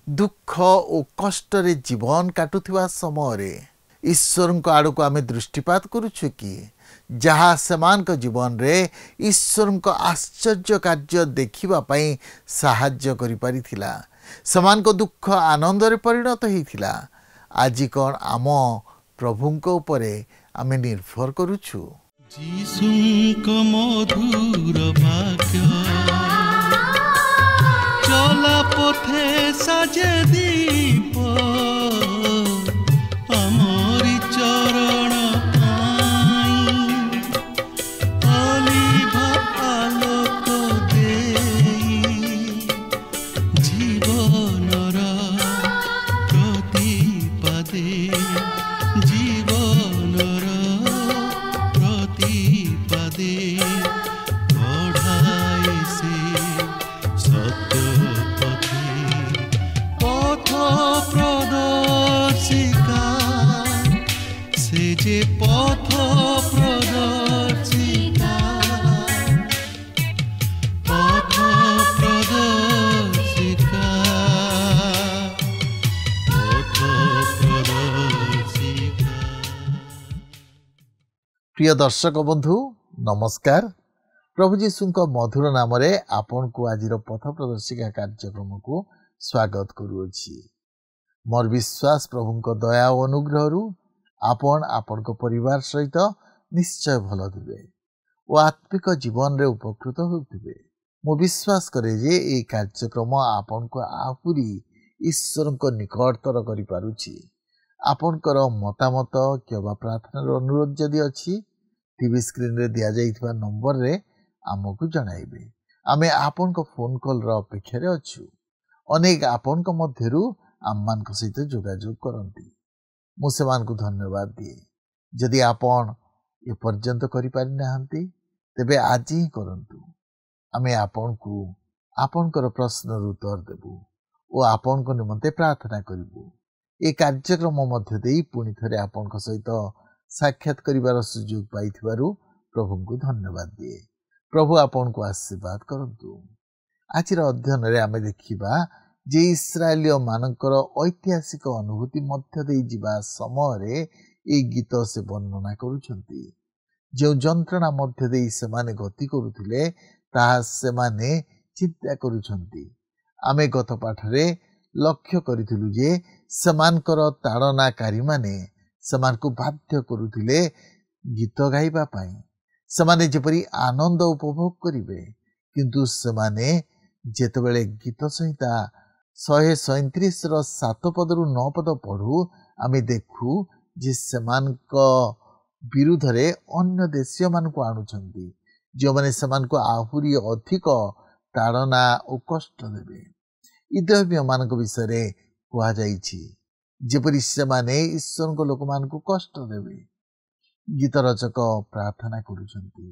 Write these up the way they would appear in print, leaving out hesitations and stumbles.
दुख और कष्ट रे जीवन काटुथिबा समय ईश्वर आड़ को आम दृष्टिपात करुछु कि जहाँ समान जीवन रे ईश्वर आश्चर्य कार्य देखिबा पई साहाय्य करि परिथिला। समान को दुख आनंद रे परिणत होइथिला। आज कौन आम प्रभुंक उपरे आमे निर्भर करुछु। जीशुंक मधुर वाक्य चला पथे साजे दीप अमरी चरण अलिभा आलोक देई जीवनर प्रतिपादे जीवनर प्रतिपादे बढ़ाए से सत्य पथ प्रदर्शिका से जे पथ प्रदर्शिका पथ प्रदर्शिका पथ प्रदर्शिका। प्रिय दर्शक बंधु नमस्कार। प्रभु जीशुंक मधुर नाम रे आपन को आज पथ प्रदर्शिका कार्यक्रम को स्वागत करुछि। मोर विश्वास प्रभुंक दया और अनुग्रह आपन आपन को परिवार सहित निश्चय भल थिबे और आत्मिक जीवन रे उपकृत होथिबे। मो विश्वास करे जे ए कार्यक्रम आपन को आहुरी ईश्वर को निकटतर करि पारुछि। आपनकर मतामत केबा प्रार्थना अनुरोध जदि अछि टीवी स्क्रीन रे दिया जाइथिबा नंबर रे आमको जणाइबे। आमे आपन को फोन कॉल रा अपेक्षा रे अछु। अनेक आपन को मध्यरु आम्मान को सहित जोगाजोग करंती। मु सेमान को धन्यवाद दिए। जदि आपन ए पर्यंत करि पारि नाहंती तेबे आज ही करंतु। आमे आपन को आपनकर प्रश्न उत्तर देबु ओ आपन को निमंते प्रार्थना करिबु। ए कार्यक्रम मध्य देई पुनि थरे आपन को सहित साक्षात करिवार सुयोग पाइथिबारु प्रभु को धन्यवाद दिए। प्रभु आपन को आशीर्वाद करंतु। आज अध्ययन रे आमे देखिबा जे इस्राएलिय मानकर ऐतिहासिक अनुभूति मध्य दे जिबा समय रे ए गीत से वर्णना करुछंती। जो जंत्रणा मध्य दे सेमाने गति करुथिले ताहा सेमाने चिंता करुछंती। आमे गत पाठ रे लक्ष्य करिथिलु जे समानकर ताड़नाकारी माने समान को बाध्य करुथिले गीत गाइबा पाई। समाने जेपरी आनंद उपभोग करिवे किंतु समाने जेतेबेले गीत संहिता 137 रो 7 पदरु 9 पद पढ़ू आमे देखू जे समान को विरुद्ध रे अन्य देशीय मान को आणुछंती जो माने समान को आहुरी अधिक ताड़ना और कष्ट देबे। इदव्य मान को विषय रे कुआ जाईछि जेपरि सेमाने ईश्वर को लोक मान को कष्ट देबे। गीत रचक प्रार्थना करुछंती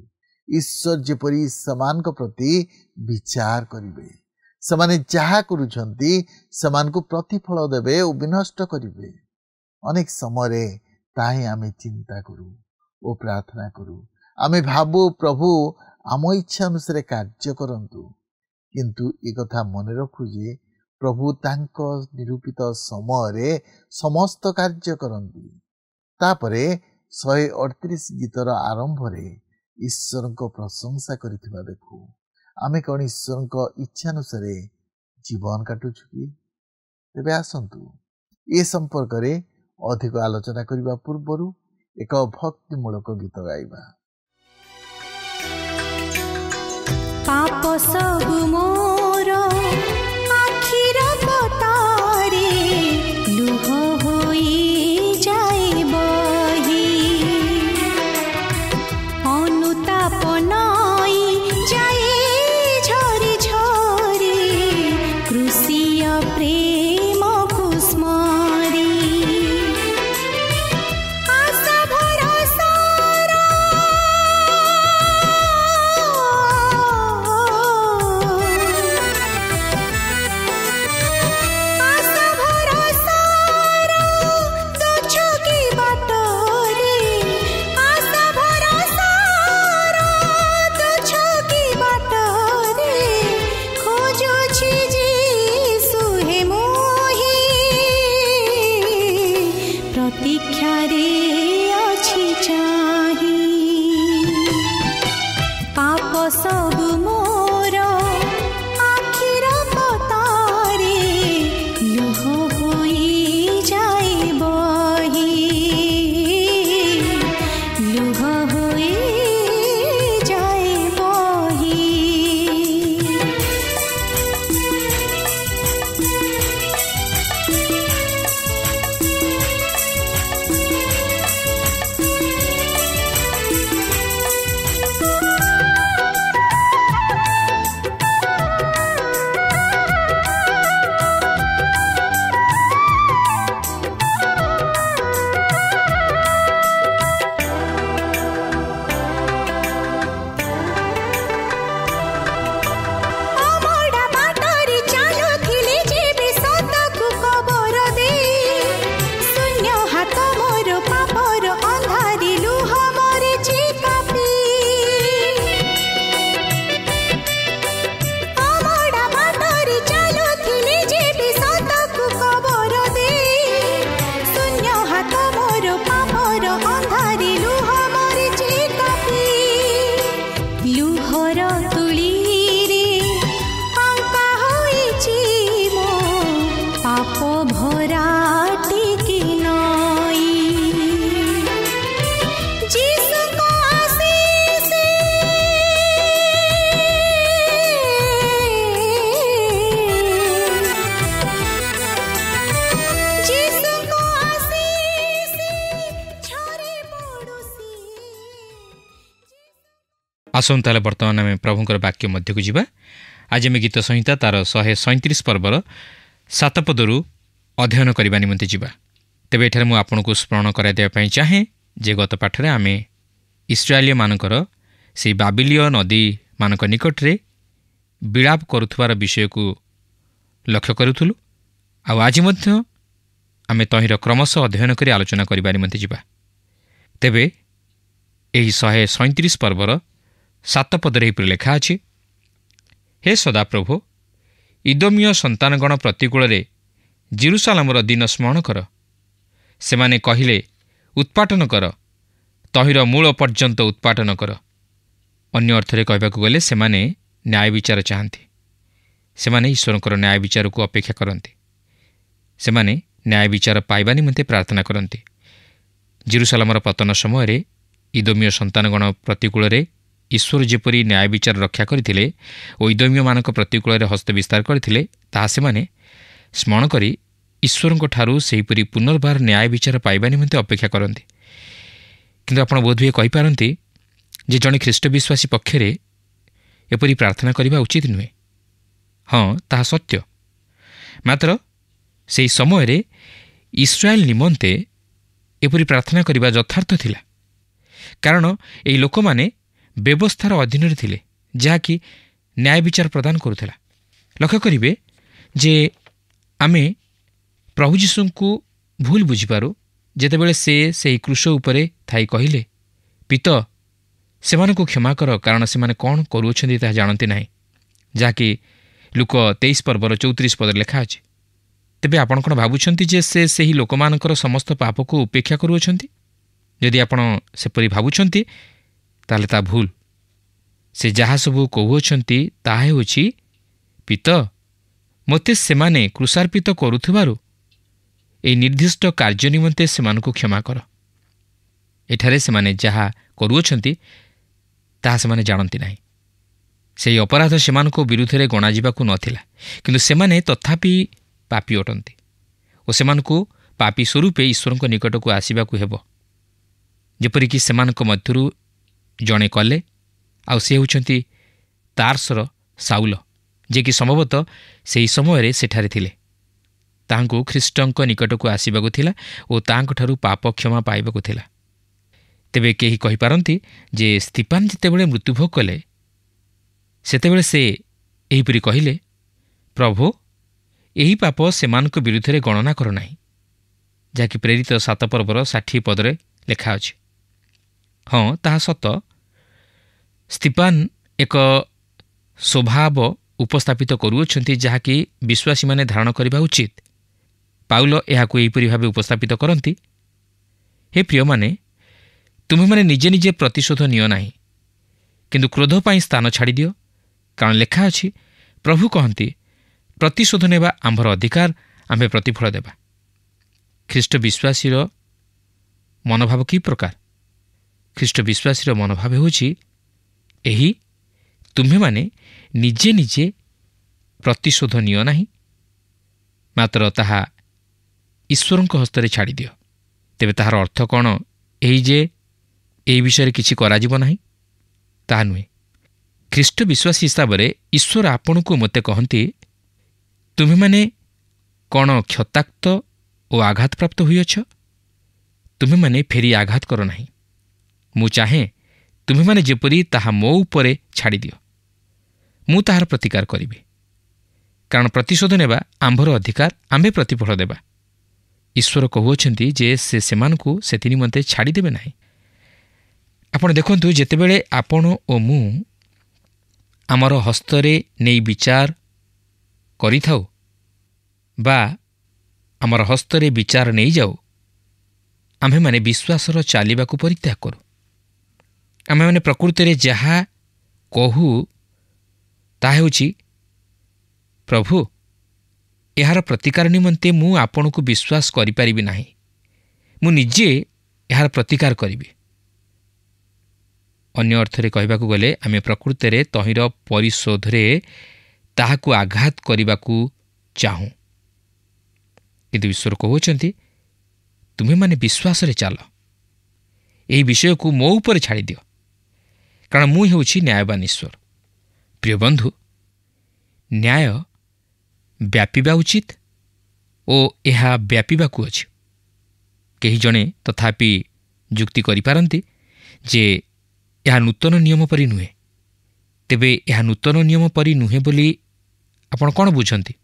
ईश्वर जेपरि समान को प्रति विचार करिवे। समाने जहा करुछंती समान को प्रतिफल देबे और विनष्ट करिवे। अनेक समय रे ताही आमे चिंता करू ओ प्रार्थना करू। आमे भाबू प्रभु आम इच्छा अनुसार कार्य करंतु किंतु ए कथा मन रखु जे प्रभु तांको निरूपित समय रे समस्त कार्य करंती। तापरे 138 गीतर आरंभ रे ईश्वर को प्रशंसा करिथिबा देखू। आमे कौन ईश्वर को इच्छा अनुसार जीवन काटुछु कि? तेबे आसंतु ए संपर्क रे अधिक आलोचना करिबा पूर्वरु एक भक्तिमूलक गीत गाइबा। पाप सब मोर आखिर पतारे लुह होई जाए बही अनुताप नई जाए झरी झरी कृषिय प्रेम कुस्मरी आशा भरोसा खोजो छी जी सुहे मो ଆସନ୍ତୁ ତାହେଲେ ବର୍ତ୍ତମାନ ଆମେ ପ୍ରଭୁଙ୍କର ବାକ୍ୟ ମଧ୍ୟକୁ ଯିବା। ଆଜି ଆମେ ଗୀତ ସଂହିତା ତା'ର 137 ପର୍ବର 7 ପଦରୁ ଅଧ୍ୟୟନ କରିବା ନିମନ୍ତେ ଯିବା। ତେବେ ଏଠାରେ ମୁଁ ଆପଣଙ୍କୁ ସ୍ମରଣ କରାଇ ଦେବା ପାଇଁ ଚାହେଁ ଯେ ଗତ ପାଠରେ ଆମେ ଇସ୍ରାଏଲୀୟମାନଙ୍କର ସେହି ବାବିଲୀୟ ନଦୀମାନଙ୍କ ନିକଟରେ ବିଳାପ କରୁଥିବାର ବିଷୟକୁ ଲକ୍ଷ୍ୟ କରୁଥିଲୁ। ଆଉ ଆଜି ମଧ୍ୟ ଆମେ ତହିଁର କ୍ରମଶଃ ଅଧ୍ୟୟନ କରି ଆଲୋଚନା କରିବା ନିମନ୍ତେ ଯିବା। ତେବେ ଏହି 137 ପର୍ବର 7 ପଦରେ ଏହିପରି ଲେଖା ଅଛି, ହେ ସଦାପ୍ରଭୁ, ଇଦୋମୀୟ ସନ୍ତାନଗଣ ପ୍ରତିକୂଳରେ ଜେରୁସାଲେମର ଦିନ ସ୍ମରଣ କର। ସେମାନେ କହିଲେ, ଉତ୍ପାଟନ କର, ତହିଁର ମୂଳ ପର୍ଯ୍ୟନ୍ତ ଉତ୍ପାଟନ କର। ଅନ୍ୟ ଅର୍ଥରେ କହିବାକୁ ଗଲେ ସେମାନେ ନ୍ୟାୟ ବିଚାର ଚାହାନ୍ତି। ସେମାନେ ଈଶ୍ୱରଙ୍କର ନ୍ୟାୟ ବିଚାରକୁ ଅପେକ୍ଷା କରନ୍ତି। ସେମାନେ ନ୍ୟାୟ ବିଚାର ପାଇବା ନିମନ୍ତେ ପ୍ରାର୍ଥନା କରନ୍ତି। ଜେରୁସାଲେମର ପତନ ସମୟରେ ଇଦୋମୀୟ ସନ୍ତାନଗଣ ପ୍ରତିକୂଳରେ ଈଶ୍ୱର ଯେପରି ନ୍ୟାୟ ବିଚାର ରକ୍ଷା କରିଥିଲେ ଓ ଇଦୋମୀୟମାନଙ୍କ ପ୍ରତିକୂଳରେ ହସ୍ତ ବିସ୍ତାର କରିଥିଲେ, ତାହା ସେମାନେ ସ୍ମରଣ କରି ଈଶ୍ୱରଙ୍କଠାରୁ ସେହିପରି ପୁନର୍ବାର ନ୍ୟାୟ ବିଚାର ପାଇବା ନିମନ୍ତେ ଅପେକ୍ଷା କରନ୍ତି। କିନ୍ତୁ ଆପଣ ବୋଧହୁଏ କହିପାରନ୍ତି ଯେ ଜଣେ ଖ୍ରୀଷ୍ଟ ବିଶ୍ୱାସୀ ପକ୍ଷରେ ଏପରି ପ୍ରାର୍ଥନା କରିବା ଉଚିତ ନୁହେଁ। ହଁ, ତାହା ସତ୍ୟ। ମାତ୍ର ସେହି ସମୟରେ ଇସ୍ରାଏଲ ନିମନ୍ତେ ଏପରି ପ୍ରାର୍ଥନା କରିବା ଯଥାର୍ଥ ଥିଲା, କାରଣ ଏହି ଲୋକମାନେ ବ୍ୟବସ୍ଥାର ଅଧୀନରେ ଥିଲେ, ଯାହାକି ନ୍ୟାୟ ବିଚାର ପ୍ରଦାନ କରୁଥିଲା। ଲକ୍ଷ୍ୟ କରିବେ ଯେ ଆମେ ପ୍ରଭୁ ଯୀଶୁଙ୍କୁ ଭୁଲ ବୁଝିପାରୁ ଯେତେବେଳେ ସେ ସେହି କ୍ରୁଶ ଉପରେ ଥାଇ କହିଲେ, ପିତ, ସେମାନଙ୍କୁ କ୍ଷମା କର, କାରଣ ସେମାନେ କ'ଣ କରୁଅଛନ୍ତି ତାହା ଜାଣନ୍ତି ନାହିଁ, ଯାହାକି ଲୁକ 23 ପର୍ବର 34 ପଦରେ ଲେଖା ଅଛି। ତେବେ ଆପଣ କ'ଣ ଭାବୁଛନ୍ତି ଯେ ସେ ସେହି ଲୋକମାନଙ୍କର ସମସ୍ତ ପାପକୁ ଉପେକ୍ଷା କରୁଅଛନ୍ତି? ଯଦି ଆପଣ ସେପରି ଭାବୁଛନ୍ତି ତାହେଲେ ତାହା ଭୁଲ। ସେ ଯାହା ସବୁ କହୁଅଛନ୍ତି ତାହା ହେଉଛି, ପିତ, ମୋତେ ସେମାନେ କୃଷାର୍ପିତ କରୁଥିବାରୁ ଏହି ନିର୍ଦ୍ଦିଷ୍ଟ କାର୍ଯ୍ୟ ନିମନ୍ତେ ସେମାନଙ୍କୁ କ୍ଷମା କର। ଏଠାରେ ସେମାନେ ଯାହା କରୁଅଛନ୍ତି ତାହା ସେମାନେ ଜାଣନ୍ତି ନାହିଁ। ସେହି ଅପରାଧ ସେମାନଙ୍କ ବିରୁଦ୍ଧରେ ଗଣାଯିବାକୁ ନଥିଲା, କିନ୍ତୁ ସେମାନେ ତଥାପି ପାପୀ ଅଟନ୍ତି ଓ ସେମାନଙ୍କୁ ପାପୀ ସ୍ୱରୂପେ ଈଶ୍ୱରଙ୍କ ନିକଟକୁ ଆସିବାକୁ ହେବ। ଯେପରିକି ସେମାନଙ୍କ ମଧ୍ୟରୁ ଜଣେ କଲେ, ଆଉ ସେ ହେଉଛନ୍ତି ତାର୍ସର ସାଉଲ, ଯିଏକି ସମ୍ଭବତଃ ସେହି ସମୟରେ ସେଠାରେ ଥିଲେ। ତାହାଙ୍କୁ ଖ୍ରୀଷ୍ଟଙ୍କ ନିକଟକୁ ଆସିବାକୁ ଥିଲା ଓ ତାହାଙ୍କଠାରୁ ପାପ କ୍ଷମା ପାଇବାକୁ ଥିଲା। ତେବେ କେହି କହିପାରନ୍ତି ଯେ ସ୍ତିଫାନ ଯେତେବେଳେ ମୃତ୍ୟୁଭୋଗ କଲେ ସେତେବେଳେ ସେ ଏହିପରି କହିଲେ, ପ୍ରଭୁ, ଏହି ପାପ ସେମାନଙ୍କ ବିରୁଦ୍ଧରେ ଗଣନା କର ନାହିଁ, ଯାହାକି ପ୍ରେରିତ 7 ପର୍ବର 60 ପଦରେ ଲେଖା ଅଛି। ହଁ, ତାହା ସତ। ସ୍ତିଫାନ ଏକ ସ୍ୱଭାବ ଉପସ୍ଥାପିତ କରୁଅଛନ୍ତି ଯାହାକି ବିଶ୍ୱାସୀମାନେ ଧାରଣ କରିବା ଉଚିତ। ପାଉଲ ଏହାକୁ ଏହିପରି ଭାବେ ଉପସ୍ଥାପିତ କରନ୍ତି, ହେ ପ୍ରିୟମାନେ, ତୁମେମାନେ ନିଜେ ନିଜେ ପ୍ରତିଶୋଧ ନିଅ ନାହିଁ, କିନ୍ତୁ କ୍ରୋଧ ପାଇଁ ସ୍ଥାନ ଛାଡ଼ିଦିଅ, କାରଣ ଲେଖା ଅଛି, ପ୍ରଭୁ କହନ୍ତି, ପ୍ରତିଶୋଧ ନେବା ଆମ୍ଭର ଅଧିକାର, ଆମ୍ଭେ ପ୍ରତିଫଳ ଦେବା। ଖ୍ରୀଷ୍ଟ ବିଶ୍ୱାସୀର ମନୋଭାବ କି ପ୍ରକାର? ଖ୍ରୀଷ୍ଟ ବିଶ୍ୱାସୀର ମନୋଭାବ ହେଉଛି ଏହି, ତୁମେମାନେ ନିଜେ ନିଜେ ପ୍ରତିଶୋଧ ନିଅ ନାହିଁ, ମାତ୍ର ତାହା ଈଶ୍ୱରଙ୍କ ହସ୍ତରେ ଛାଡ଼ିଦିଅ। ତେବେ ତାହାର ଅର୍ଥ କ'ଣ ଏହି ଯେ ଏହି ବିଷୟରେ କିଛି କରାଯିବ ନାହିଁ? ତାହା ନୁହେଁ। ଖ୍ରୀଷ୍ଟ ବିଶ୍ୱାସୀ ହିସାବରେ ଈଶ୍ୱର ଆପଣଙ୍କୁ ମୋତେ କହନ୍ତି, ତୁମେମାନେ କ'ଣ କ୍ଷତାକ୍ତ ଓ ଆଘାତପ୍ରାପ୍ତ ହୋଇଅଛ? ତୁମେମାନେ ଫେରି ଆଘାତ କର ନାହିଁ। ମୁଁ ଚାହେଁ ତୁମେମାନେ ଯେପରି ତାହା ମୋ ଉପରେ ଛାଡ଼ିଦିଅ। ମୁଁ ତାହାର ପ୍ରତିକାର କରିବି, କାରଣ ପ୍ରତିଶୋଧ ନେବା ଆମ୍ଭର ଅଧିକାର, ଆମ୍ଭେ ପ୍ରତିଫଳ ଦେବା। ଈଶ୍ୱର କହୁଅଛନ୍ତି ଯେ ସେ ସେମାନଙ୍କୁ ସେଥି ନିମନ୍ତେ ଛାଡ଼ିଦେବେ ନାହିଁ। ଆପଣ ଦେଖନ୍ତୁ, ଯେତେବେଳେ ଆପଣ ଓ ମୁଁ ଆମର ହସ୍ତରେ ନେଇ ବିଚାର କରିଥାଉ ବା ଆମର ହସ୍ତରେ ବିଚାର ନେଇଯାଉ, ଆମ୍ଭେମାନେ ବିଶ୍ୱାସର ଚାଲିବାକୁ ପରିତ୍ୟାଗ କରୁ। ଆମେମାନେ ପ୍ରକୃତରେ ଯାହା କହୁ ତାହା ହେଉଛି, ପ୍ରଭୁ, ଏହାର ପ୍ରତିକାର ନିମନ୍ତେ ମୁଁ ଆପଣଙ୍କୁ ବିଶ୍ୱାସ କରିପାରିବି ନାହିଁ, ମୁଁ ନିଜେ ଏହାର ପ୍ରତିକାର କରିବି। ଅନ୍ୟ ଅର୍ଥରେ କହିବାକୁ ଗଲେ ଆମେ ପ୍ରକୃତରେ ତହିଁର ପରିଶୋଧରେ ତାହାକୁ ଆଘାତ କରିବାକୁ ଚାହୁଁ। କିନ୍ତୁ ଈଶ୍ୱର କହୁଅଛନ୍ତି, ତୁମେମାନେ ବିଶ୍ୱାସରେ ଚାଲ, ଏହି ବିଷୟକୁ ମୋ ଉପରେ ଛାଡ଼ିଦିଅ, କାରଣ ମୁଁ ହେଉଛି ନ୍ୟାୟବାନ ଈଶ୍ୱର। ପ୍ରିୟ ବନ୍ଧୁ, ନ୍ୟାୟ ବ୍ୟାପିବା ଉଚିତ ଓ ଏହା ବ୍ୟାପିବାକୁ ଅଛି। କେହି ଜଣେ ତଥାପି ଯୁକ୍ତି କରିପାରନ୍ତି ଯେ ଏହା ନୂତନ ନିୟମ ପରି ନୁହେଁ। ତେବେ ଏହା ନୂତନ ନିୟମ ପରି ନୁହେଁ ବୋଲି ଆପଣ କ'ଣ ବୁଝନ୍ତି?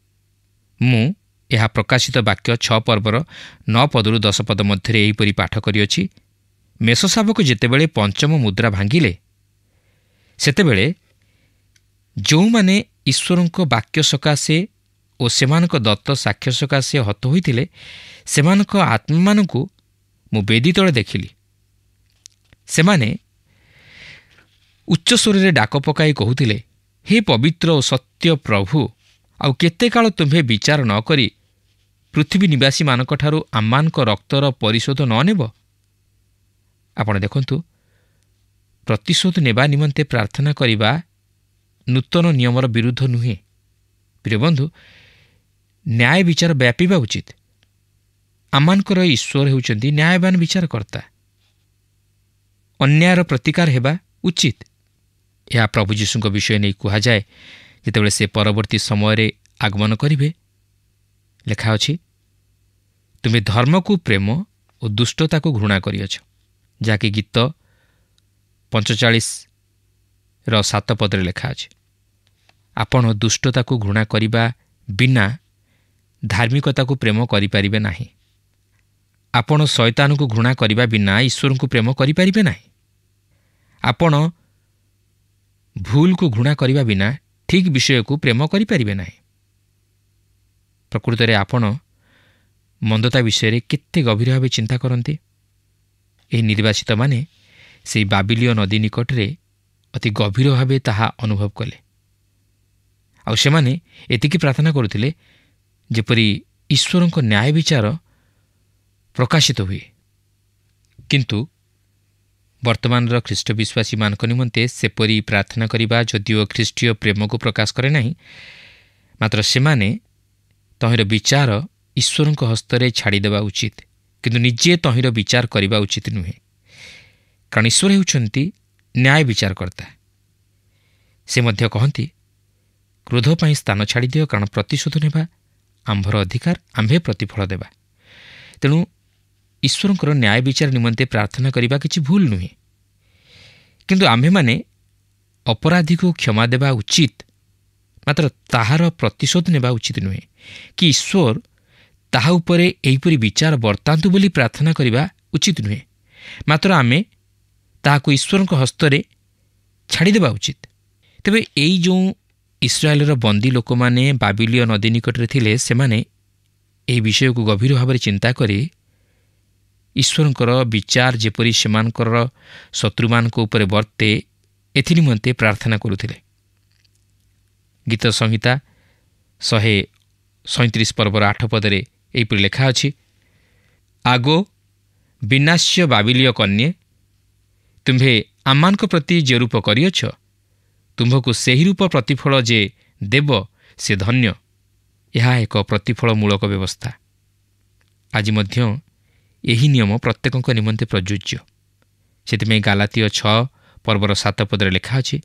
ମୁଁ ଏହା ପ୍ରକାଶିତ ବାକ୍ୟ 6 ପର୍ବର 9 ପଦରୁ 10 ପଦ ମଧ୍ୟରେ ଏହିପରି ପାଠ କରିଅଛି। ମେଷଶାବକ ଯେତେବେଳେ ପଞ୍ଚମ ମୁଦ୍ରା ଭାଙ୍ଗିଲେ, ସେତେବେଳେ ଯେଉଁମାନେ ଈଶ୍ୱରଙ୍କ ବାକ୍ୟ ସକାଶେ ଓ ସେମାନଙ୍କ ଦତ୍ତ ସାକ୍ଷ୍ୟ ସକାଶେ ହତ ହୋଇଥିଲେ, ସେମାନଙ୍କ ଆତ୍ମାମାନଙ୍କୁ ମୁଁ ବେଦୀ ତଳେ ଦେଖିଲି। ସେମାନେ ଉଚ୍ଚସ୍ୱରରେ ଡାକ ପକାଇ କହୁଥିଲେ, ହେ ପବିତ୍ର ଓ ସତ୍ୟ ପ୍ରଭୁ, ଆଉ କେତେ କାଳ ତୁମ୍ଭେ ବିଚାର ନ କରି ପୃଥିବୀ ନିବାସୀମାନଙ୍କଠାରୁ ଆମମାନଙ୍କ ରକ୍ତର ପରିଶୋଧ ନ ନେବ? ଆପଣ ଦେଖନ୍ତୁ, ପ୍ରତିଶୋଧ ନେବା ନିମନ୍ତେ ପ୍ରାର୍ଥନା କରିବା ନୂତନ ନିୟମର ବିରୁଦ୍ଧ ନୁହେଁ। ପ୍ରିୟ ବନ୍ଧୁ, ନ୍ୟାୟ ବିଚାର ବ୍ୟାପିବା ଉଚିତ। ଆମମାନଙ୍କର ଈଶ୍ୱର ହେଉଛନ୍ତି ନ୍ୟାୟବାନ ବିଚାରକର୍ତ୍ତା। ଅନ୍ୟାୟର ପ୍ରତିକାର ହେବା ଉଚିତ। ଏହା ପ୍ରଭୁ ଯୀଶୁଙ୍କ ବିଷୟ ନେଇ କୁହାଯାଏ। ଯେତେବେଳେ ସେ ପରବର୍ତ୍ତୀ ସମୟରେ ଆଗମନ କରିବେ, ଲେଖା ଅଛି, ତୁମେ ଧର୍ମକୁ ପ୍ରେମ ଓ ଦୁଷ୍ଟତାକୁ ଘୃଣା କରିଅଛ, ଯାହାକି ଗୀତ 45 ପଦରେ ଲେଖା ଅଛି। ଆପଣ ଦୁଷ୍ଟତାକୁ ଘୃଣା କରିବା ବିନା ଧାର୍ମିକତାକୁ ପ୍ରେମ କରିପାରିବେ ନାହିଁ। ଆପଣ ଶୟତାନକୁ ଘୃଣା କରିବା ବିନା ଈଶ୍ୱରଙ୍କୁ ପ୍ରେମ କରିପାରିବେ ନାହିଁ। ଆପଣ ଭୁଲକୁ ଘୃଣା କରିବା ବିନା ଠିକ୍ ବିଷୟକୁ ପ୍ରେମ କରିପାରିବେ ନାହିଁ। ପ୍ରକୃତରେ ଆପଣ ମନ୍ଦତା ବିଷୟରେ କେତେ ଗଭୀର ଭାବେ ଚିନ୍ତା କରନ୍ତି? ଏହି ନିର୍ବାସିତମାନେ ସେହି ବାବିଲୀୟ ନଦୀ ନିକଟରେ ଅତି ଗଭୀର ଭାବେ ତାହା ଅନୁଭବ କଲେ। ଆଉ ସେମାନେ ଏତିକି ପ୍ରାର୍ଥନା କରୁଥିଲେ ଯେପରି ଈଶ୍ୱରଙ୍କ ନ୍ୟାୟ ବିଚାର ପ୍ରକାଶିତ ହୁଏ। କିନ୍ତୁ ବର୍ତ୍ତମାନର ଖ୍ରୀଷ୍ଟ ବିଶ୍ୱାସୀମାନଙ୍କ ନିମନ୍ତେ ସେପରି ପ୍ରାର୍ଥନା କରିବା ଯଦିଓ ଖ୍ରୀଷ୍ଟୀୟ ପ୍ରେମକୁ ପ୍ରକାଶ କରେ ନାହିଁ, ମାତ୍ର ସେମାନେ ତହିଁର ବିଚାର ଈଶ୍ୱରଙ୍କ ହସ୍ତରେ ଛାଡ଼ିଦେବା ଉଚିତ, କିନ୍ତୁ ନିଜେ ତହିଁର ବିଚାର କରିବା ଉଚିତ ନୁହେଁ। କାରଣ ଈଶ୍ୱର ହେଉଛନ୍ତି ନ୍ୟାୟ ବିଚାରକର୍ତ୍ତା। ସେ ମଧ୍ୟ କହନ୍ତି, କ୍ରୋଧ ପାଇଁ ସ୍ଥାନ ଛାଡ଼ିଦିଅ, କାରଣ ପ୍ରତିଶୋଧ ନେବା ଆମ୍ଭର ଅଧିକାର, ଆମ୍ଭେ ପ୍ରତିଫଳ ଦେବା। ତେଣୁ ଈଶ୍ୱରଙ୍କର ନ୍ୟାୟ ବିଚାର ନିମନ୍ତେ ପ୍ରାର୍ଥନା କରିବା କିଛି ଭୁଲ ନୁହେଁ। କିନ୍ତୁ ଆମ୍ଭେମାନେ ଅପରାଧୀକୁ କ୍ଷମା ଦେବା ଉଚିତ, ମାତ୍ର ତାହାର ପ୍ରତିଶୋଧ ନେବା ଉଚିତ ନୁହେଁ କି ଈଶ୍ୱର ତାହା ଉପରେ ଏହିପରି ବିଚାର ବର୍ତ୍ତାନ୍ତୁ ବୋଲି ପ୍ରାର୍ଥନା କରିବା ଉଚିତ ନୁହେଁ। ମାତ୍ର ଆମେ ତାହାକୁ ଈଶ୍ୱରଙ୍କ ହସ୍ତରେ ଛାଡ଼ିଦେବା ଉଚିତ। ତେବେ ଏଇ ଯେଉଁ ଇସ୍ରାଏଲର ବନ୍ଦୀ ଲୋକମାନେ ବାବିଲୀୟ ନଦୀ ନିକଟରେ ଥିଲେ, ସେମାନେ ଏହି ବିଷୟକୁ ଗଭୀର ଭାବରେ ଚିନ୍ତା କରି ଈଶ୍ୱରଙ୍କର ବିଚାର ଯେପରି ସେମାନଙ୍କର ଶତ୍ରୁମାନଙ୍କ ଉପରେ ବର୍ତ୍ତେ, ଏଥିନିମନ୍ତେ ପ୍ରାର୍ଥନା କରୁଥିଲେ। ଗୀତ ସଂହିତା 137 ପର୍ବର 8 ପଦରେ ଏହିପରି ଲେଖା ଅଛି, ଆଗୋ ବିନାଶ୍ୟ ବାବିଲୀୟ କନ୍ୟା, ତୁମ୍ଭେ ଆମମାନଙ୍କ ପ୍ରତି ଯେ ରୂପ କରିଅଛ, ତୁମ୍ଭକୁ ସେହି ରୂପ ପ୍ରତିଫଳ ଯେ ଦେବ ସେ ଧନ୍ୟ। ଏହା ଏକ ପ୍ରତିଫଳମୂଳକ ବ୍ୟବସ୍ଥା। ଆଜି ମଧ୍ୟ ଏହି ନିୟମ ପ୍ରତ୍ୟେକଙ୍କ ନିମନ୍ତେ ପ୍ରଯୁଜ୍ୟ। ସେଥିପାଇଁ ଗାଲାତୀୟ 6 ପର୍ବର 7 ପଦରେ ଲେଖା ଅଛି,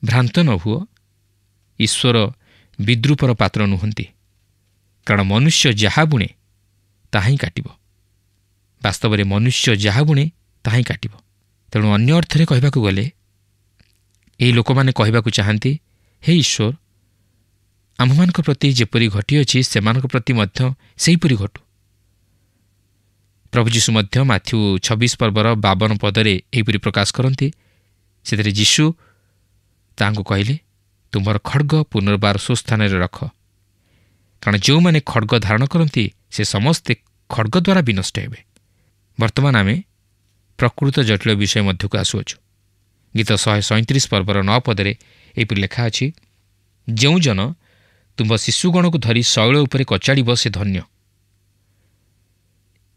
ଭ୍ରାନ୍ତ ନ ହୁଅ, ଈଶ୍ୱର ବିଦ୍ରୂପର ପାତ୍ର ନୁହନ୍ତି, କାରଣ ମନୁଷ୍ୟ ଯାହା ବୁଣେ ତାହା ହିଁ କାଟିବ। ବାସ୍ତବରେ ମନୁଷ୍ୟ ଯାହା ବୁଣେ ତାହା ହିଁ କାଟିବ। ତେଣୁ ଅନ୍ୟ ଅର୍ଥରେ କହିବାକୁ ଗଲେ ଏହି ଲୋକମାନେ କହିବାକୁ ଚାହାନ୍ତି, ହେ ଈଶ୍ୱର, ଆମ୍ଭମାନଙ୍କ ପ୍ରତି ଯେପରି ଘଟିଅଛି ସେମାନଙ୍କ ପ୍ରତି ମଧ୍ୟ ସେହିପରି ଘଟୁ। ପ୍ରଭୁ ଯୀଶୁ ମଧ୍ୟ ମାଥ୍ୟୁ 26 ପର୍ବର 52 ପଦରେ ଏହିପରି ପ୍ରକାଶ କରନ୍ତି। ସେଥିରେ ଯୀଶୁ ତାହାଙ୍କୁ କହିଲେ, ତୁମର ଖଡ଼୍ଗ ପୁନର୍ବାର ସୁସ୍ଥାନରେ ରଖ, କାରଣ ଯେଉଁମାନେ ଖଡ଼୍ଗ ଧାରଣ କରନ୍ତି ସେ ସମସ୍ତେ ଖଡ଼୍ଗ ଦ୍ୱାରା ବିନଷ୍ଟ ହେବେ। ବର୍ତ୍ତମାନ ଆମେ ପ୍ରକୃତ ଜଟିଳ ବିଷୟ ମଧ୍ୟକୁ ଆସୁଅଛୁ। ଗୀତ 137 ପର୍ବର 9 ପଦରେ ଏହିପରି ଲେଖା ଅଛି, ଯେଉଁ ଜନ ତୁମ୍ଭ ଶିଶୁଗଣକୁ ଧରି ଶୈଳ ଉପରେ କଚାଡ଼ିବ ସେ ଧନ୍ୟ।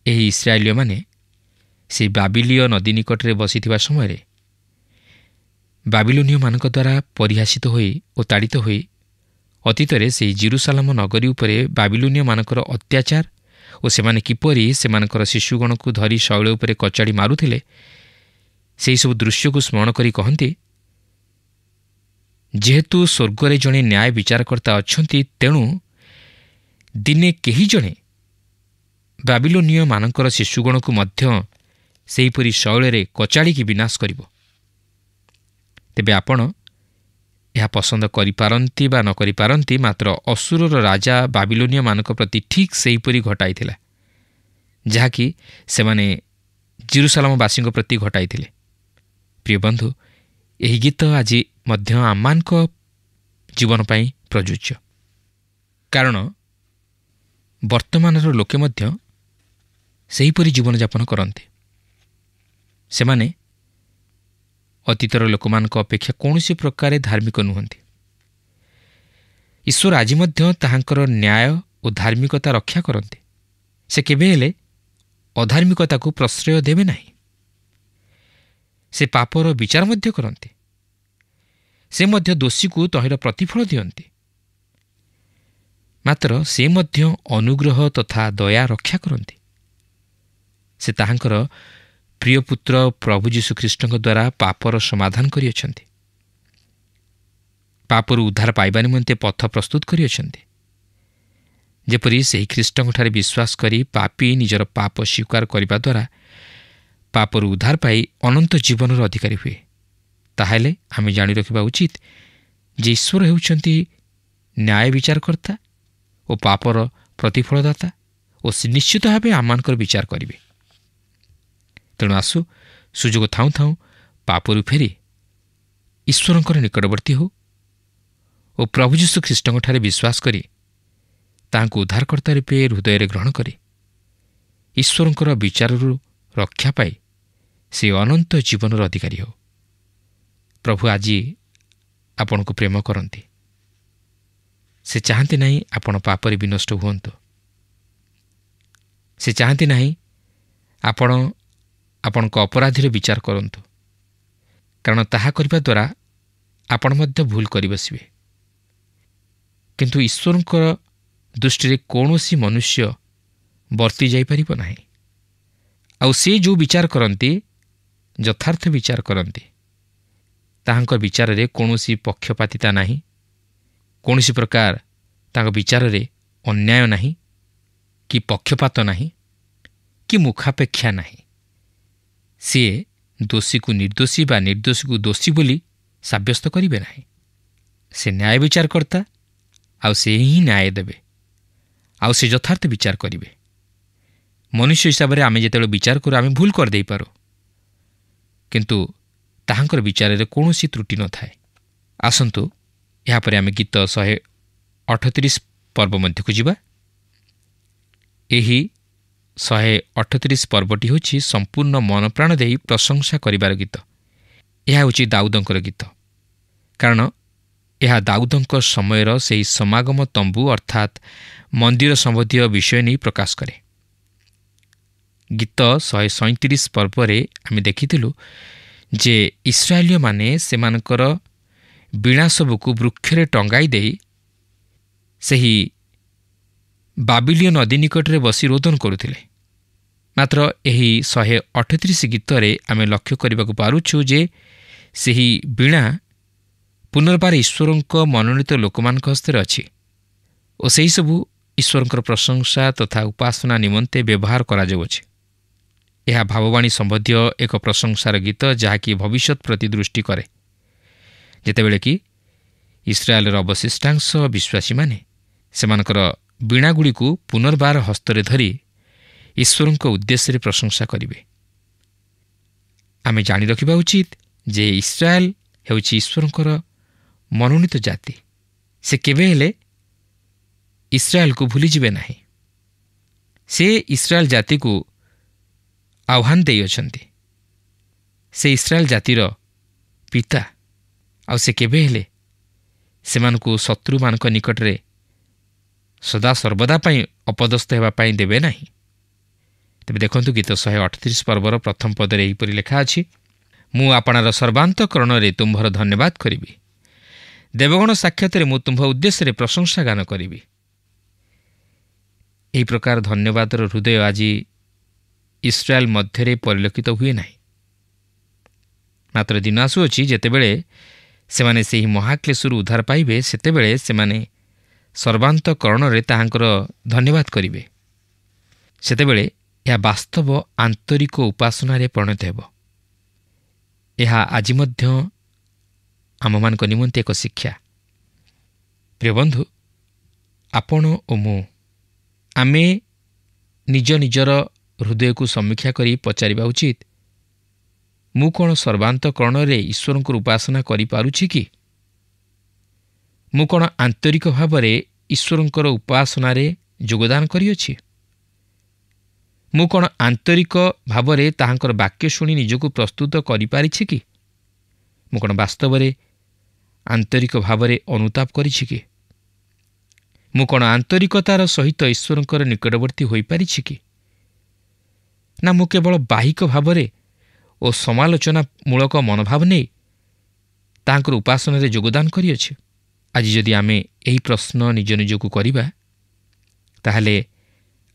ଏହି ଇସ୍ରାଏଲୀୟମାନେ ସେହି ବାବିଲୀୟ ନଦୀ ନିକଟରେ ବସିଥିବା ସମୟରେ ବାବିଲୋନୀୟମାନଙ୍କ ଦ୍ୱାରା ପରିହାସିତ ହୋଇ ଓ ତାଡ଼ିତ ହୋଇ ଅତୀତରେ ସେହି ଜେରୁସାଲେମ ନଗରୀ ଉପରେ ବାବିଲୋନୀୟମାନଙ୍କର ଅତ୍ୟାଚାର ଓ ସେମାନେ କିପରି ସେମାନଙ୍କର ଶିଶୁଗଣକୁ ଧରି ଶୈଳ ଉପରେ କଚାଡ଼ି ମାରୁଥିଲେ, ସେହିସବୁ ଦୃଶ୍ୟକୁ ସ୍ମରଣ କରି କହନ୍ତି, ଯେହେତୁ ସ୍ୱର୍ଗରେ ଜଣେ ନ୍ୟାୟ ବିଚାରକର୍ତ୍ତା ଅଛନ୍ତି, ତେଣୁ ଦିନେ କେହି ଜଣେ ବାବିଲୋନୀୟମାନଙ୍କର ଶିଶୁଗଣକୁ ମଧ୍ୟ ସେହିପରି ଶୈଳରେ କଚାଡ଼ିକି ବିନାଶ କରିବ। ତେବେ ଆପଣ ଏହା ପସନ୍ଦ କରିପାରନ୍ତି ବା ନ କରିପାରନ୍ତି, ମାତ୍ର ଅସୁରର ରାଜା ବାବିଲୋନୀୟମାନଙ୍କ ପ୍ରତି ଠିକ୍ ସେହିପରି ଘଟାଇଥିଲା, ଯାହାକି ସେମାନେ ଜେରୁସାଲେମବାସୀଙ୍କ ପ୍ରତି ଘଟାଇଥିଲେ। ପ୍ରିୟ ବନ୍ଧୁ, ଏହି ଗୀତ ଆଜି ମଧ୍ୟ ଆମମାନଙ୍କ ଜୀବନ ପାଇଁ ପ୍ରଯୁଜ୍ୟ, କାରଣ ବର୍ତ୍ତମାନର ଲୋକେ ମଧ୍ୟ ସେହିପରି ଜୀବନଯାପନ କରନ୍ତି। ସେମାନେ ଅତୀତର ଲୋକମାନଙ୍କ ଅପେକ୍ଷା କୌଣସି ପ୍ରକାରେ ଧାର୍ମିକ ନୁହନ୍ତି। ଈଶ୍ୱର ଆଜି ମଧ୍ୟ ତାହାଙ୍କର ନ୍ୟାୟ ଓ ଧାର୍ମିକତା ରକ୍ଷା କରନ୍ତି। ସେ କେବେ ହେଲେ ଅଧାର୍ମିକତାକୁ ପ୍ରଶ୍ରୟ ଦେବେ ନାହିଁ। ସେ ପାପର ବିଚାର ମଧ୍ୟ କରନ୍ତି। ସେ ମଧ୍ୟ ଦୋଷୀକୁ ତହିଁର ପ୍ରତିଫଳ ଦିଅନ୍ତି। ମାତ୍ର ସେ ମଧ୍ୟ ଅନୁଗ୍ରହ ତଥା ଦୟା ରକ୍ଷା କରନ୍ତି। ସେ ତାହାଙ୍କର ପ୍ରିୟ ପୁତ୍ର ପ୍ରଭୁ ଯୀଶୁଖ୍ରୀଷ୍ଟଙ୍କ ଦ୍ୱାରା ପାପର ସମାଧାନ କରିଅଛନ୍ତି। ପାପରୁ ଉଦ୍ଧାର ପାଇବା ନିମନ୍ତେ ପଥ ପ୍ରସ୍ତୁତ କରିଅଛନ୍ତି। ଯେପରି ସେହି ଖ୍ରୀଷ୍ଟଙ୍କଠାରେ ବିଶ୍ୱାସ କରି ପାପୀ ନିଜର ପାପ ସ୍ୱୀକାର କରିବା ଦ୍ୱାରା ପାପରୁ ଉଦ୍ଧାର ପାଇ ଅନନ୍ତ ଜୀବନର ଅଧିକାରୀ ହୁଏ, ତାହେଲେ ଆମେ ଜାଣି ରଖିବା ଉଚିତ ଯେ ଈଶ୍ୱର ହେଉଛନ୍ତି ନ୍ୟାୟ ବିଚାରକର୍ତ୍ତା ଓ ପାପର ପ୍ରତିଫଳଦାତା, ଓ ସେ ନିଶ୍ଚିତ ଭାବେ ଆମମାନଙ୍କର ବିଚାର କରିବେ। ତେଣୁ ଆସୁ ସୁଯୋଗ ଥାଉଁ ଥାଉଁ ପାପରୁ ଫେରି ଈଶ୍ୱରଙ୍କର ନିକଟବର୍ତ୍ତୀ ହେଉ ଓ ପ୍ରଭୁ ଯୀଶୁଖ୍ରୀଷ୍ଟଙ୍କଠାରେ ବିଶ୍ୱାସ କରି ତାହାଙ୍କୁ ଉଦ୍ଧାରକର୍ତ୍ତା ରୂପେ ହୃଦୟରେ ଗ୍ରହଣ କରି ଈଶ୍ୱରଙ୍କର ବିଚାରରୁ ରକ୍ଷା ପାଇ ସେ ଅନନ୍ତ ଜୀବନର ଅଧିକାରୀ ହେଉ। ପ୍ରଭୁ ଆଜି ଆପଣଙ୍କୁ ପ୍ରେମ କରନ୍ତି। ସେ ଚାହାନ୍ତି ନାହିଁ ଆପଣ ପାପରେ ବିନଷ୍ଟ ହୁଅନ୍ତୁ। ସେ ଚାହାନ୍ତି ନାହିଁ ଆପଣ ଆପଣଙ୍କ ଅପରାଧୀର ବିଚାର କରନ୍ତୁ, କାରଣ ତାହା କରିବା ଦ୍ୱାରା ଆପଣ ମଧ୍ୟ ଭୁଲ କରି ବସିବେ। କିନ୍ତୁ ଈଶ୍ୱରଙ୍କ ଦୃଷ୍ଟିରେ କୌଣସି ମନୁଷ୍ୟ ବର୍ତ୍ତି ଯାଇପାରିବ ନାହିଁ। ଆଉ ସେ ଯେଉଁ ବିଚାର କରନ୍ତି, ଯଥାର୍ଥ ବିଚାର କରନ୍ତି। ତାହାଙ୍କ ବିଚାରରେ କୌଣସି ପକ୍ଷପାତିତା ନାହିଁ, କୌଣସି ପ୍ରକାର ତାଙ୍କ ବିଚାରରେ ଅନ୍ୟାୟ ନାହିଁ, କି ପକ୍ଷପାତ ନାହିଁ, କି ମୁଖାପେକ୍ଷା ନାହିଁ। ସିଏ ଦୋଷୀକୁ ନିର୍ଦ୍ଦୋଷୀ ବା ନିର୍ଦ୍ଦୋଷୀକୁ ଦୋଷୀ ବୋଲି ସାବ୍ୟସ୍ତ କରିବେ ନାହିଁ। ସେ ନ୍ୟାୟ ବିଚାରକର୍ତ୍ତା, ଆଉ ସେ ହିଁ ନ୍ୟାୟ ଦେବେ, ଆଉ ସେ ଯଥାର୍ଥ ବିଚାର କରିବେ। ମନୁଷ୍ୟ ହିସାବରେ ଆମେ ଯେତେବେଳେ ବିଚାର କରୁ, ଆମେ ଭୁଲ କରିଦେଇପାରୁ, କିନ୍ତୁ ତାହାଙ୍କର ବିଚାରରେ କୌଣସି ତ୍ରୁଟି ନଥାଏ। ଆସନ୍ତୁ ଏହାପରେ ଆମେ ଗୀତ 138 ପର୍ବ ମଧ୍ୟକୁ ଯିବା। ଏହି 138 ପର୍ବଟି ହେଉଛି ସମ୍ପୂର୍ଣ୍ଣ ମନପ୍ରାଣ ଦେଇ ପ୍ରଶଂସା କରିବାର ଗୀତ। ଏହା ହେଉଛି ଦାଉଦଙ୍କର ଗୀତ, କାରଣ ଏହା ଦାଉଦଙ୍କ ସମୟର ସେହି ସମାଗମ ତମ୍ବୁ ଅର୍ଥାତ୍ ମନ୍ଦିର ସମ୍ବନ୍ଧୀୟ ବିଷୟ ନେଇ ପ୍ରକାଶ କରେ। ଗୀତ 137 ପର୍ବରେ ଆମେ ଦେଖିଥିଲୁ ଯେ ଇସ୍ରାଏଲୀୟମାନେ ସେମାନଙ୍କର ବୀଣା ସବୁକୁ ବୃକ୍ଷରେ ଟଙ୍ଗାଇ ଦେଇ ସେହି ବାବିଲିୟ ନଦୀ ନିକଟରେ ବସି ରୋଦନ କରୁଥିଲେ। ମାତ୍ର ଏହି 138 ଗୀତରେ ଆମେ ଲକ୍ଷ୍ୟ କରିବାକୁ ପାରୁଛୁ ଯେ ସେହି ବୀଣା ପୁନର୍ବାର ଈଶ୍ୱରଙ୍କ ମନୋନୀତ ଲୋକମାନଙ୍କ ହସ୍ତରେ ଅଛି ଓ ସେହିସବୁ ଈଶ୍ୱରଙ୍କର ପ୍ରଶଂସା ତଥା ଉପାସନା ନିମନ୍ତେ ବ୍ୟବହାର କରାଯାଉଅଛି। ଏହା ଭାବବାଣୀ ସମ୍ବନ୍ଧୀୟ ଏକ ପ୍ରଶଂସାର ଗୀତ, ଯାହାକି ଭବିଷ୍ୟତ ପ୍ରତି ଦୃଷ୍ଟି କରେ, ଯେତେବେଳେ କି ଇସ୍ରାଏଲର ଅବଶିଷ୍ଟାଂଶ ବିଶ୍ୱାସୀମାନେ ସେମାନଙ୍କର ବୀଣାଗୁଡ଼ିକୁ ପୁନର୍ବାର ହସ୍ତରେ ଧରି ଈଶ୍ୱରଙ୍କ ଉଦ୍ଦେଶ୍ୟରେ ପ୍ରଶଂସା କରିବେ। ଆମେ ଜାଣି ରଖିବା ଉଚିତ ଯେ ଇସ୍ରାଏଲ ହେଉଛି ଈଶ୍ୱରଙ୍କର ମନୋନୀତ ଜାତି। ସେ କେବେ ହେଲେ ଇସ୍ରାଏଲକୁ ଭୁଲିଯିବେ ନାହିଁ। ସେ ଇସ୍ରାଏଲ ଜାତିକୁ ଆହ୍ୱାନ ଦେଇଅଛନ୍ତି। ସେ ଇସ୍ରାଏଲ ଜାତିର ପିତା, ଆଉ ସେ କେବେ ହେଲେ ସେମାନଙ୍କୁ ଶତ୍ରୁମାନଙ୍କ ନିକଟରେ ସଦାସର୍ବଦା ପାଇଁ ଅପଦସ୍ଥ ହେବା ପାଇଁ ଦେବେ ନାହିଁ। ତେବେ ଦେଖନ୍ତୁ ଗୀତ 138 ପର୍ବର ପ୍ରଥମ ପଦରେ ଏହିପରି ଲେଖା ଅଛି, ମୁଁ ଆପଣାର ସର୍ବାନ୍ତଃକରଣରେ ତୁମ୍ଭର ଧନ୍ୟବାଦ କରିବି, ଦେବଗଣ ସାକ୍ଷାତରେ ମୁଁ ତୁମ୍ଭ ଉଦ୍ଦେଶ୍ୟରେ ପ୍ରଶଂସା ଗାନ କରିବି। ଏହି ପ୍ରକାର ଧନ୍ୟବାଦର ହୃଦୟ ଆଜି ଇସ୍ରାଏଲ ମଧ୍ୟରେ ପରିଲକ୍ଷିତ ହୁଏ ନାହିଁ। ମାତ୍ର ଦିନ ଆସୁଅଛି ଯେତେବେଳେ ସେମାନେ ସେହି ମହାକ୍ଲେଶରୁ ଉଦ୍ଧାର ପାଇବେ, ସେତେବେଳେ ସେମାନେ ସର୍ବାନ୍ତକରଣରେ ତାହାଙ୍କର ଧନ୍ୟବାଦ କରିବେ। ସେତେବେଳେ ଏହା ବାସ୍ତବ ଆନ୍ତରିକ ଉପାସନାରେ ପରିଣତ ହେବ। ଏହା ଆଜି ମଧ୍ୟ ଆମମାନଙ୍କ ନିମନ୍ତେ ଏକ ଶିକ୍ଷା। ପ୍ରିୟ ବନ୍ଧୁ, ଆପଣ ଓ ମୁଁ ଆମେ ନିଜ ନିଜର ହୃଦୟକୁ ସମୀକ୍ଷା କରି ପଚାରିବା ଉଚିତ, ମୁଁ କ'ଣ ସର୍ବାନ୍ତକରଣରେ ଈଶ୍ୱରଙ୍କର ଉପାସନା କରିପାରୁଛି କି? ମୁଁ କ'ଣ ଆନ୍ତରିକ ଭାବରେ ଈଶ୍ୱରଙ୍କର ଉପାସନାରେ ଯୋଗଦାନ କରିଅଛି? ମୁଁ କ'ଣ ଆନ୍ତରିକ ଭାବରେ ତାହାଙ୍କର ବାକ୍ୟ ଶୁଣି ନିଜକୁ ପ୍ରସ୍ତୁତ କରିପାରିଛି କି? ମୁଁ କ'ଣ ବାସ୍ତବରେ ଆନ୍ତରିକ ଭାବରେ ଅନୁତାପ କରିଛି କି? ମୁଁ କ'ଣ ଆନ୍ତରିକତାର ସହିତ ଈଶ୍ୱରଙ୍କର ନିକଟବର୍ତ୍ତୀ ହୋଇପାରିଛି କି? ନା ମୁଁ କେବଳ ବାହିକ ଭାବରେ ଓ ସମାଲୋଚନାମୂଳକ ମନୋଭାବ ନେଇ ତାହାଙ୍କର ଉପାସନାରେ ଯୋଗଦାନ କରିଅଛି? ଆଜି ଯଦି ଆମେ ଏହି ପ୍ରଶ୍ନ ନିଜ ନିଜକୁ କରିବା, ତାହେଲେ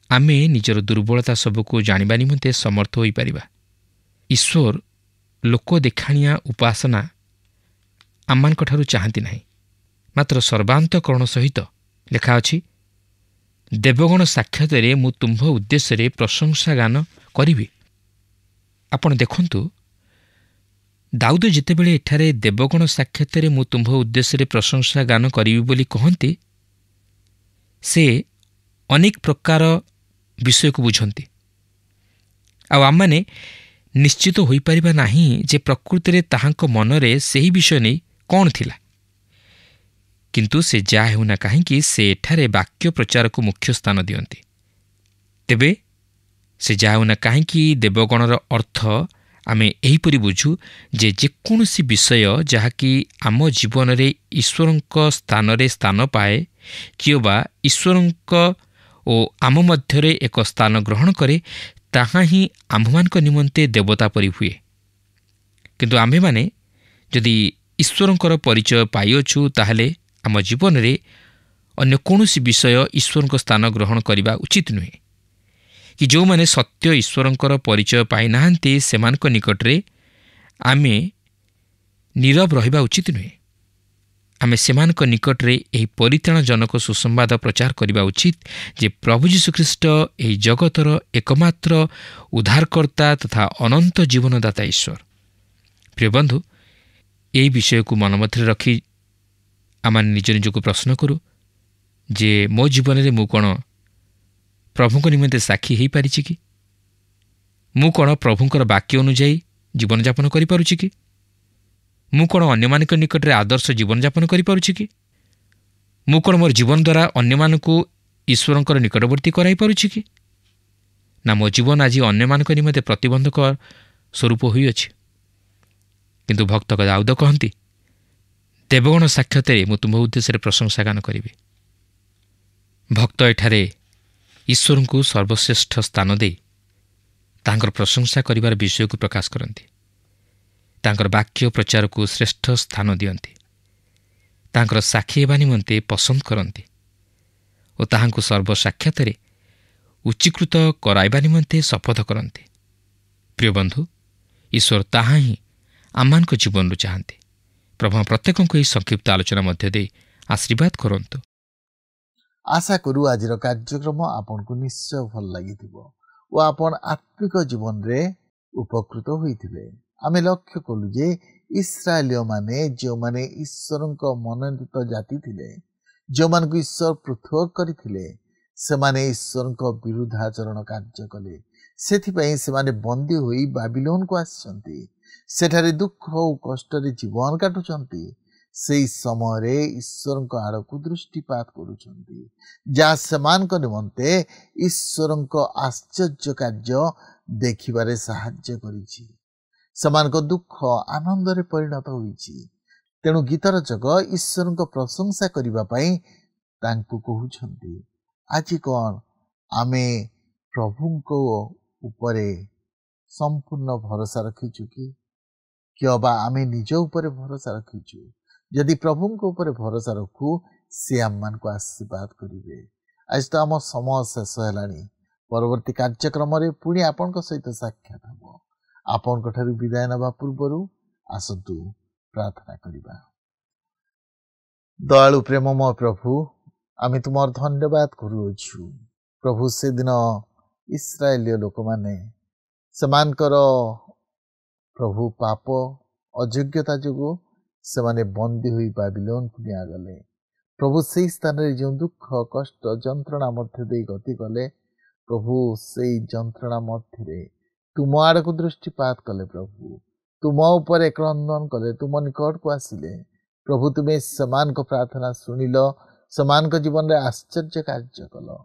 ଆମେ ନିଜର ଦୁର୍ବଳତା ସବୁକୁ ଜାଣିବା ନିମନ୍ତେ ସମର୍ଥ ହୋଇପାରିବା। ଈଶ୍ୱର ଲୋକ ଦେଖାଣିଆ ଉପାସନା ଆମମାନଙ୍କଠାରୁ ଚାହାନ୍ତି ନାହିଁ, ମାତ୍ର ସର୍ବାନ୍ତକରଣ ସହିତ ଲେଖା ଅଛି, ଦେବଗଣ ସାକ୍ଷାତରେ ମୁଁ ତୁମ୍ଭ ଉଦ୍ଦେଶ୍ୟରେ ପ୍ରଶଂସା ଗାନ କରିବି। ଆପଣ ଦେଖନ୍ତୁ, ଦାଉଦ ଯେତେବେଳେ ଏଠାରେ ଦେବଗଣ ସାକ୍ଷାତରେ ମୁଁ ତୁମ୍ଭ ଉଦ୍ଦେଶ୍ୟରେ ପ୍ରଶଂସା ଗାନ କରିବି ବୋଲି କହନ୍ତି, ସେ ଅନେକ ପ୍ରକାର ବିଷୟକୁ ବୁଝନ୍ତି। ଆଉ ଆମମାନେ ନିଶ୍ଚିତ ହୋଇପାରିବା ନାହିଁ ଯେ ପ୍ରକୃତିରେ ତାହାଙ୍କ ମନରେ ସେହି ବିଷୟ ନେଇ କ'ଣ ଥିଲା। କିନ୍ତୁ ସେ ଯାହା ହେଉନା କାହିଁକି, ସେ ଏଠାରେ ବାକ୍ୟ ପ୍ରଚାରକୁ ମୁଖ୍ୟ ସ୍ଥାନ ଦିଅନ୍ତି। ତେବେ ସେ ଯାହା ହେଉନା କାହିଁକି ଦେବଗଣର ଅର୍ଥ ଆମେ ଏହିପରି ବୁଝୁ ଯେ ଯେକୌଣସି ବିଷୟ ଯାହାକି ଆମ ଜୀବନରେ ଈଶ୍ୱରଙ୍କ ସ୍ଥାନରେ ସ୍ଥାନ ପାଏ, କିମ୍ବା ଈଶ୍ୱରଙ୍କ ଓ ଆମ ମଧ୍ୟରେ ଏକ ସ୍ଥାନ ଗ୍ରହଣ କରେ, ତାହା ହିଁ ଆମ୍ଭମାନଙ୍କ ନିମନ୍ତେ ଦେବତା ପରି ହୁଏ। କିନ୍ତୁ ଆମ୍ଭେମାନେ ଯଦି ଈଶ୍ୱରଙ୍କର ପରିଚୟ ପାଇଅଛୁ, ତାହେଲେ ଆମ ଜୀବନରେ ଅନ୍ୟ କୌଣସି ବିଷୟ ଈଶ୍ୱରଙ୍କ ସ୍ଥାନ ଗ୍ରହଣ କରିବା ଉଚିତ ନୁହେଁ। କି ଯେଉଁମାନେ ସତ୍ୟ ଈଶ୍ୱରଙ୍କର ପରିଚୟ ପାଇନାହାନ୍ତି, ସେମାନଙ୍କ ନିକଟରେ ଆମେ ନୀରବ ରହିବା ଉଚିତ ନୁହେଁ। ଆମେ ସେମାନଙ୍କ ନିକଟରେ ଏହି ପରିତ୍ରାଣଜନକ ସୁସମ୍ବାଦ ପ୍ରଚାର କରିବା ଉଚିତ ଯେ ପ୍ରଭୁ ଯୀଶୁଖ୍ରୀଷ୍ଟ ଏହି ଜଗତର ଏକମାତ୍ର ଉଦ୍ଧାରକର୍ତ୍ତା ତଥା ଅନନ୍ତ ଜୀବନଦାତା ଈଶ୍ୱର। ପ୍ରିୟ ବନ୍ଧୁ, ଏହି ବିଷୟକୁ ମନ ମଧ୍ୟରେ ରଖି ଆମେ ନିଜ ନିଜକୁ ପ୍ରଶ୍ନ କରୁ ଯେ ମୋ ଜୀବନରେ ମୁଁ କ'ଣ ପ୍ରଭୁଙ୍କ ନିମନ୍ତେ ସାକ୍ଷୀ ହୋଇପାରିଛି କି? ମୁଁ କ'ଣ ପ୍ରଭୁଙ୍କର ବାକ୍ୟ ଅନୁଯାୟୀ ଜୀବନଯାପନ କରିପାରୁଛି କି? ମୁଁ କ'ଣ ଅନ୍ୟମାନଙ୍କ ନିକଟରେ ଆଦର୍ଶ ଜୀବନଯାପନ କରିପାରୁଛି କି? ମୁଁ କ'ଣ ମୋର ଜୀବନ ଦ୍ୱାରା ଅନ୍ୟମାନଙ୍କୁ ଈଶ୍ୱରଙ୍କର ନିକଟବର୍ତ୍ତୀ କରାଇପାରୁଛି କି? ନା ମୋ ଜୀବନ ଆଜି ଅନ୍ୟମାନଙ୍କ ନିମନ୍ତେ ପ୍ରତିବନ୍ଧକ ସ୍ୱରୂପ ହୋଇଅଛି? କିନ୍ତୁ ଭକ୍ତ ଦାଉଦ କହନ୍ତି, ଦେବଗଣ ସାକ୍ଷାତରେ ମୁଁ ତୁମ୍ଭ ଉଦ୍ଦେଶ୍ୟରେ ପ୍ରଶଂସା ଗାନ କରିବି। ଭକ୍ତ ଏଠାରେ ଈଶ୍ୱରଙ୍କୁ ସର୍ବଶ୍ରେଷ୍ଠ ସ୍ଥାନ ଦେଇ ତାଙ୍କର ପ୍ରଶଂସା କରିବାର ବିଷୟକୁ ପ୍ରକାଶ କରନ୍ତି। ତାଙ୍କର ବାକ୍ୟ ପ୍ରଚାରକୁ ଶ୍ରେଷ୍ଠ ସ୍ଥାନ ଦିଅନ୍ତି। ତାଙ୍କର ସାକ୍ଷୀ ହେବା ନିମନ୍ତେ ପସନ୍ଦ କରନ୍ତି ଓ ତାହାଙ୍କୁ ସର୍ବସାକ୍ଷାତରେ ଉଚ୍ଚୀକୃତ କରାଇବା ନିମନ୍ତେ ଶପଥ କରନ୍ତି। ପ୍ରିୟ ବନ୍ଧୁ, ଈଶ୍ୱର ତାହା ହିଁ ଆମମାନଙ୍କ ଜୀବନରୁ ଚାହାନ୍ତି। ପ୍ରଭୁ ପ୍ରତ୍ୟେକଙ୍କୁ ଏହି ସଂକ୍ଷିପ୍ତ ଆଲୋଚନା ମଧ୍ୟ ଦେଇ ଆଶୀର୍ବାଦ କରନ୍ତୁ। ଆଶା କରୁ ଆଜିର କାର୍ଯ୍ୟକ୍ରମ ଆପଣଙ୍କୁ ନିଶ୍ଚୟ ଭଲ ଲାଗିଥିବ ଓ ଆପଣ ଆତ୍ମିକ ଜୀବନରେ ଉପକୃତ ହୋଇଥିବେ। ଆମେ ଲକ୍ଷ୍ୟ କଲୁ ଯେ ଇସ୍ରାଏଲୀୟମାନେ ଯେଉଁମାନେ ଈଶ୍ୱରଙ୍କ ମନୋନୀତ ଜାତି ଥିଲେ, ଯେଉଁମାନଙ୍କୁ ଈଶ୍ୱର ପୃଥକ କରିଥିଲେ, ସେମାନେ ଈଶ୍ୱରଙ୍କ ବିରୁଦ୍ଧାଚରଣ କାର୍ଯ୍ୟ କଲେ। ସେଥିପାଇଁ ସେମାନେ ବନ୍ଦୀ ହୋଇ ବାବିଲୋନକୁ ଆସିଛନ୍ତି। ସେଠାରେ ଦୁଃଖ ଓ କଷ୍ଟରେ ଜୀବନ କାଟୁଛନ୍ତି। ସେହି ସମୟରେ ଈଶ୍ୱରଙ୍କ ଆଡ଼କୁ ଦୃଷ୍ଟିପାତ କରୁଛନ୍ତି, ଯାହା ସେମାନଙ୍କ ନିମନ୍ତେ ଈଶ୍ୱରଙ୍କ ଆଶ୍ଚର୍ଯ୍ୟ କାର୍ଯ୍ୟ ଦେଖିବାରେ ସାହାଯ୍ୟ କରିଛି। ସେମାନଙ୍କ ଦୁଃଖ ଆନନ୍ଦରେ ପରିଣତ ହୋଇଛି। ତେଣୁ ଗୀତରଚକ ଈଶ୍ୱରଙ୍କ ପ୍ରଶଂସା କରିବା ପାଇଁ ତାଙ୍କୁ କହୁଛନ୍ତି। ଆଜି କ'ଣ ଆମେ ପ୍ରଭୁଙ୍କ ଉପରେ ସମ୍ପୂର୍ଣ୍ଣ ଭରସା ରଖିଛୁ କି? କିମ୍ବା ଆମେ ନିଜ ଉପରେ ଭରସା ରଖିଛୁ? ଯଦି ପ୍ରଭୁଙ୍କ ଉପରେ ଭରସା ରଖୁ, ସେ ଆମମାନଙ୍କୁ ଆଶୀର୍ବାଦ କରିବେ। ଆଜି ତ ଆମ ସମୟ ଶେଷ ହେଲାଣି। ପରବର୍ତ୍ତୀ କାର୍ଯ୍ୟକ୍ରମରେ ପୁଣି ଆପଣଙ୍କ ସହିତ ସାକ୍ଷାତ ହେବ। ଆପଣଙ୍କଠାରୁ ବିଦାୟ ନେବା ପୂର୍ବରୁ आसतु प्रार्थना करिबा। दयालु प्रेममय प्रभु आमे तुमर धन्यवाद करूछु प्रभु। से दिन इस्राएलीय लोक माने समानकर प्रभु पाप अयोग्यता जोगु से माने बंदी हुई बाबिलोन को निया गले प्रभु। से स्थान रे जो दुख कष्ट जंत्रणा मध्य दे गति कले प्रभु, से जंत्रणा मध्य तुम आड़ को दृष्टिपात कले प्रभु। तुम ऊपर क्रंदन कले, तुम निकट को आसिले प्रभु। तुम्हें समान को प्रार्थना शुणिल, समान को जीवन रे आश्चर्य कार्य कल।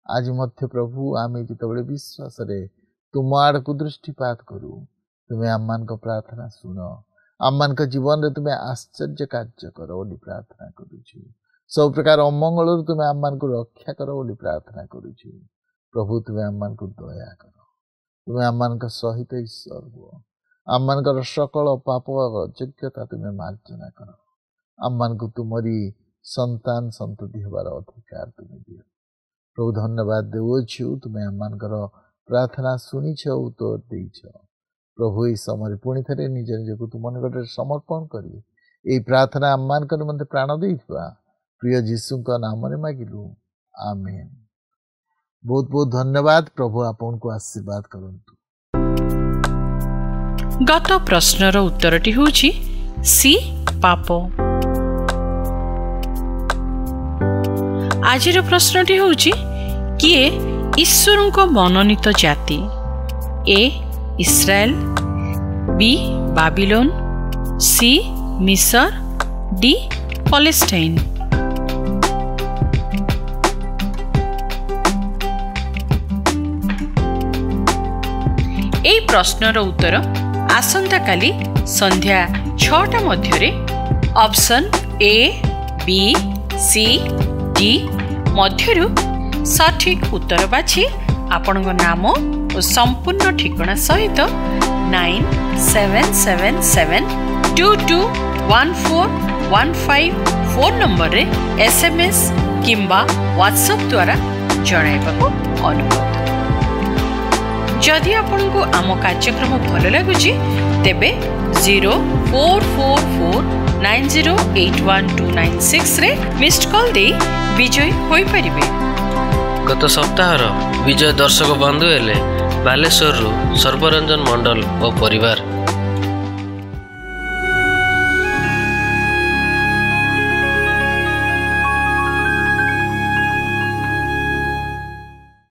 आज मध्य प्रभु आमे जिते विश्वास रे तुम आड़ को दृष्टिपात करू, तुम्हें आम को प्रार्थना शुण, आम जीवन रे तुम्हें आश्चर्य कार्य कर बोली प्रार्थना करुछु। सब प्रकार अमंगल तुम्हें आम को रक्षा कर बोली प्रार्थना करुछु प्रभु। तुम्हें आम को दया कर, तुम्हें आम सहित ईश्वर हुआ, आम सकल पाप योग्यता तुम्हें मार्जना कर, आम को तुमरी संतान संतति हबार अधिकार तुम्हें दियो प्रभु। धन्यवाद देउछु, तुम्हें आम प्रार्थना शुणिछ, उत्तर देइछ प्रभु। इस समय पुणी थे निज निज को तुम निकट समर्पण करी यही प्रार्थना आम निमंते प्राण देइथबा प्रिय जीशु नाम रे मागिलु, आमेन। बहुत बहुत धन्यवाद। प्रभु आपन को आशीर्वाद करंतु। गत प्रश्नर उत्तरटी होछि सी पाप। आजिर प्रश्नटी होछि किए ईश्वर को मनोनीत जाति? ए इस्राएल, बी बाबिलोन, सी मिस्र, डी पैलेस्टाइन। এই প্রশ্নর উত্তর আসন্তা কালি সন্ধ্যা 6টা মধ্যরে option A, B, C, D মধ্যরু সঠিক উত্তর বাছি আপনার নাম ও সম্পূর্ণ ঠিকনা সহিত 9777221415 ফোন নম্বরে SMS কিংবা WhatsApp দ্বারা জଣାইବାକୁ অনুরোধ। जदि आपको आम कार्यक्रम भल लगुच तेबे 044490812996 रे मिस्ड कॉल दे विजय होई परिबे। गत सप्ताहर विजय दर्शक बंधु हेले बालेश्वर सर्वरंजन मंडल और परिवार।